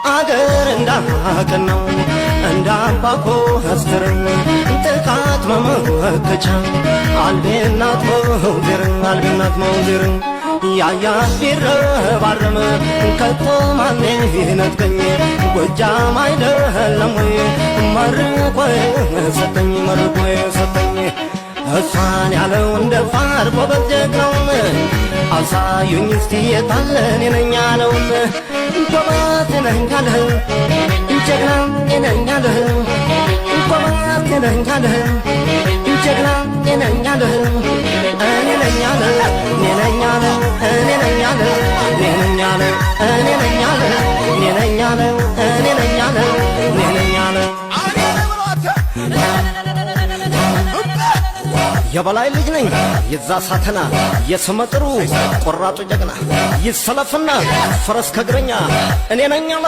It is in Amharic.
አገር እንዳቀናው እንዳባኮ አስተረኝ ጥቃት መመከቻ አልቤናት መውዜር ያያ ሲረባረም ከቶ ማን ይነጥቀኝ ጎጃም አይደለም ወይ መርቆ ሰጠኝ እሷን ያለው እንደ ፋር ጎበዝ ጀግናውን አሳዩኝ እስቲ የታለን የነኝ ያለውን ጎበዝ ነኝ ያለህ ጀግና ነኝ ያለህ ጎበዝ ነኝ ያለህ ጀግና ነኝ ያለህ እኔ ነኝ ያለህ እኔ ነኝ ያለህ እኔ ነኝ ያለህ እኔ ነኝ ያለህ እኔ ነኝ ያለህ እኔ ነኝ ያለህ እኔ ነኝ ያለህ እኔ ነኝ ያለህ የበላይ ልጅ ነኝ የዛ ሳተና የስመጥሩ ቆራጡ ጀግና ይሰለፍና ፈረስ ከግረኛ እኔ ነኝ ያለ